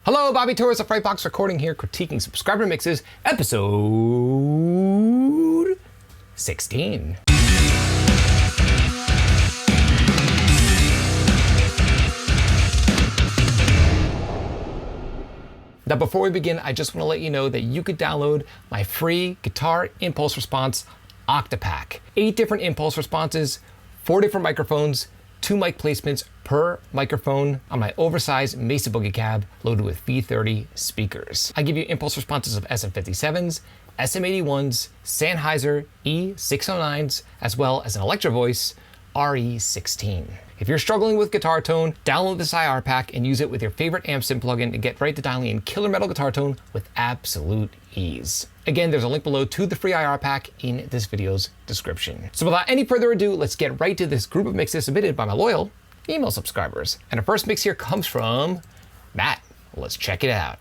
Hello, Bobby Torres of Frightbox recording here, critiquing subscriber mixes, episode 16. Now, before we begin, I just want to let you know that you could download my free guitar impulse response Octapack. 8 different impulse responses, 4 different microphones, 2 mic placements per microphone on my oversized Mesa Boogie cab loaded with V30 speakers. I give you impulse responses of SM57s, SM81s, Sennheiser E609s, as well as an Electro Voice RE16. If you're struggling with guitar tone, download this IR pack and use it with your favorite amp sim plugin to get right to dialing in killer metal guitar tone with absolute ease. Again, there's a link below to the free IR pack in this video's description. So without any further ado, let's get right to this group of mixes submitted by my loyal email subscribers. And our first mix here comes from Matt. Let's check it out.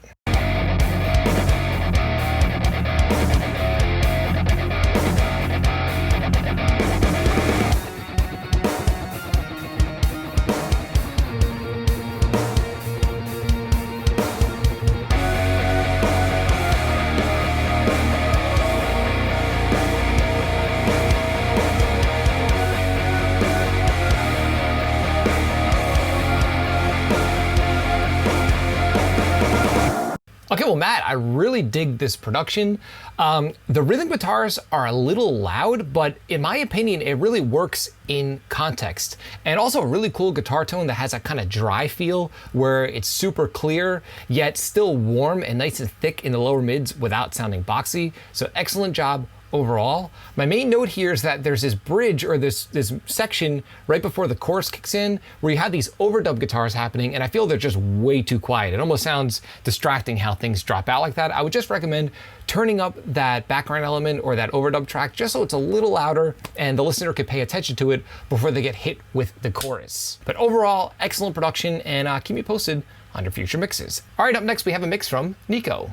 Okay, well, Matt, I really dig this production. The rhythm guitars are a little loud, but in my opinion, it really works in context. And also a really cool guitar tone that has a kind of dry feel where it's super clear, yet still warm and nice and thick in the lower mids without sounding boxy. So excellent job overall. My main note here is that there's this bridge or this section right before the chorus kicks in where you have these overdub guitars happening, and I feel they're just way too quiet. It almost sounds distracting how things drop out like that. I would just recommend turning up that background element or that overdub track just so it's a little louder and the listener can pay attention to it before they get hit with the chorus. But overall, excellent production, and keep me posted on your future mixes. All right, up next we have a mix from Nico.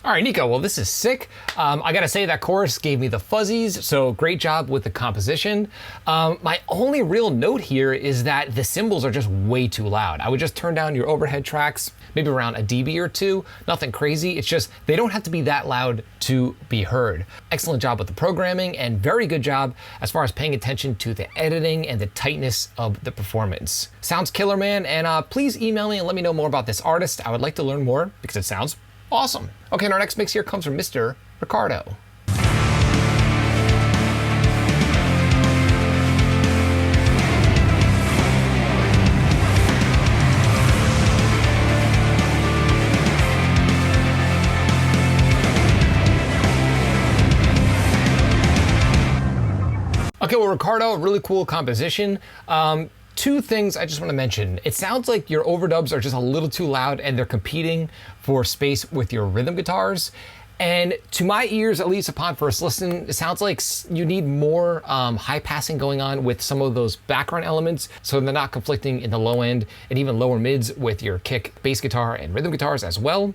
All right, Nico, well, this is sick. I gotta say that chorus gave me the fuzzies, so great job with the composition. My only real note here is that the cymbals are just way too loud. I would just turn down your overhead tracks, maybe around a dB or 2, nothing crazy. It's just, they don't have to be that loud to be heard. Excellent job with the programming and very good job as far as paying attention to the editing and the tightness of the performance. Sounds killer, man, and please email me and let me know more about this artist. I would like to learn more because it sounds awesome. Okay, and our next mix here comes from Mr. Ricardo. Okay, well, Ricardo, really cool composition. 2 things I just want to mention. It sounds like your overdubs are just a little too loud and they're competing for space with your rhythm guitars. And to my ears, at least upon first listen, it sounds like you need more high passing going on with some of those background elements so they're not conflicting in the low end and even lower mids with your kick, bass guitar, and rhythm guitars as well.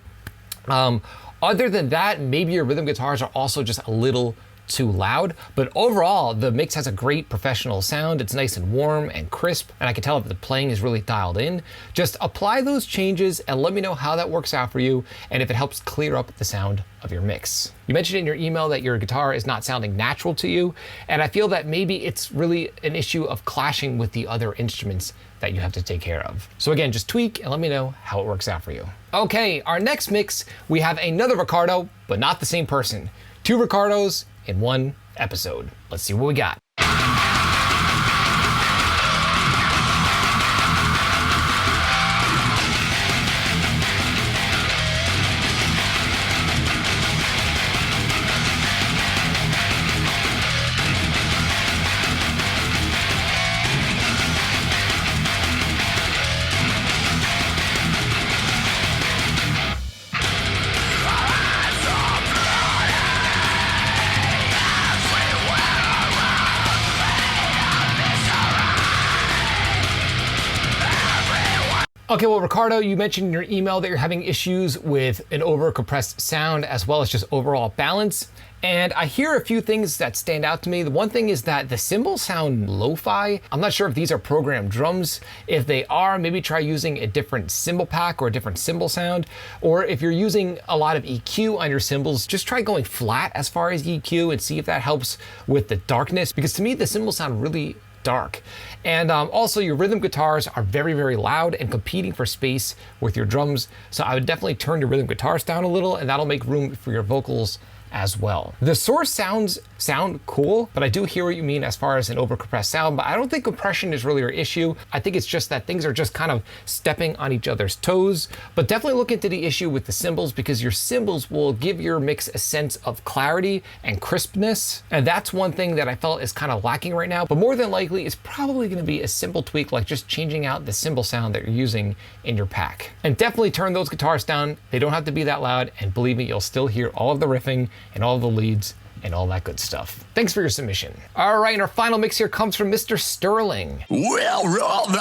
Other than that, maybe your rhythm guitars are also just a little too loud, but overall the mix has a great professional sound. It's nice and warm and crisp, and I can tell that the playing is really dialed in. Just apply those changes and let me know how that works out for you and if it helps clear up the sound of your mix. You mentioned in your email that your guitar is not sounding natural to you, and I feel that maybe it's really an issue of clashing with the other instruments that you have to take care of. So again, just tweak and let me know how it works out for you. Okay, our next mix, we have another Ricardo, but not the same person. 2 Ricardos in one episode. Let's see what we got. Okay, well, Ricardo, you mentioned in your email that you're having issues with an over-compressed sound as well as just overall balance. And I hear a few things that stand out to me. The one thing is that the cymbals sound lo-fi. I'm not sure if these are programmed drums. If they are, maybe try using a different cymbal pack or a different cymbal sound. Or if you're using a lot of EQ on your cymbals, just try going flat as far as EQ and see if that helps with the darkness. Because to me, the cymbals sound really dark. And also your rhythm guitars are very, very loud and competing for space with your drums. So I would definitely turn your rhythm guitars down a little, and that'll make room for your vocals as well. The source sounds sound cool, but I do hear what you mean as far as an overcompressed sound, but I don't think compression is really your issue. I think it's just that things are just kind of stepping on each other's toes, but definitely look into the issue with the cymbals, because your cymbals will give your mix a sense of clarity and crispness. And that's one thing that I felt is kind of lacking right now, but more than likely it's probably gonna be a simple tweak, like just changing out the cymbal sound that you're using in your pack. And definitely turn those guitars down. They don't have to be that loud, and believe me, you'll still hear all of the riffing and all the leads and all that good stuff. Thanks for your submission. All right, and our final mix here comes from Mr. Sterling. We'll roll the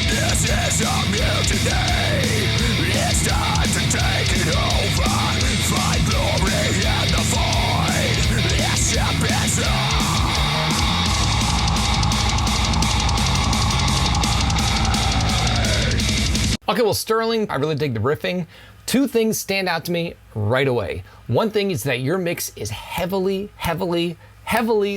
This is a mutiny. It's time to take it over. Find glory in the void. This ship is on. Okay, well, Sterling, I really dig the riffing. Two things stand out to me right away. One thing is that your mix is heavily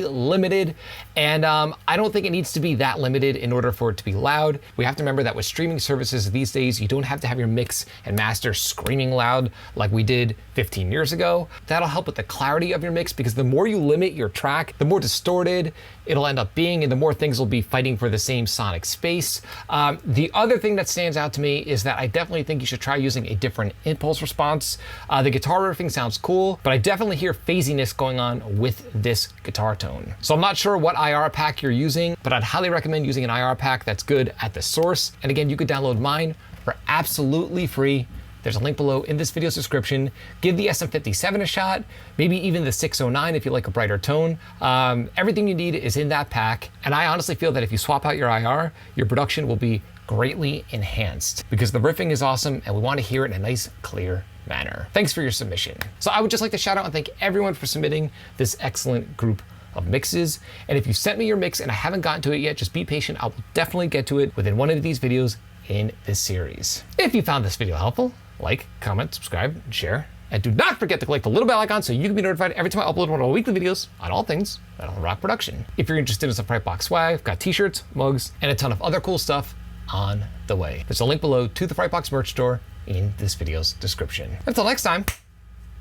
limited, and I don't think it needs to be that limited in order for it to be loud. We have to remember that with streaming services these days, you don't have to have your mix and master screaming loud like we did 15 years ago. That'll help with the clarity of your mix, because the more you limit your track, the more distorted it'll end up being, and the more things will be fighting for the same sonic space. The other thing that stands out to me is that I definitely think you should try using a different impulse response. The guitar riffing sounds cool, but I definitely hear phasiness going on with this guitar tone. So I'm not sure what IR pack you're using, but I'd highly recommend using an IR pack that's good at the source. And again, you could download mine for absolutely free. There's a link below in this video's description. Give the SM57 a shot, maybe even the 609 if you like a brighter tone. Everything you need is in that pack. And I honestly feel that if you swap out your IR, your production will be greatly enhanced, because the riffing is awesome and we want to hear it in a nice, clear manner. Thanks for your submission. So I would just like to shout out and thank everyone for submitting this excellent group of mixes. And if you sent me your mix and I haven't gotten to it yet, just be patient. I will definitely get to it within one of these videos in this series. If you found this video helpful, like, comment, subscribe, and share. And do not forget to click the little bell icon so you can be notified every time I upload one of our weekly videos on all things Metal Rock production. If you're interested in some Frightbox swag, I've got t-shirts, mugs, and a ton of other cool stuff on the way. There's a link below to the Frightbox merch store in this video's description. Until next time,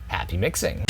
happy mixing.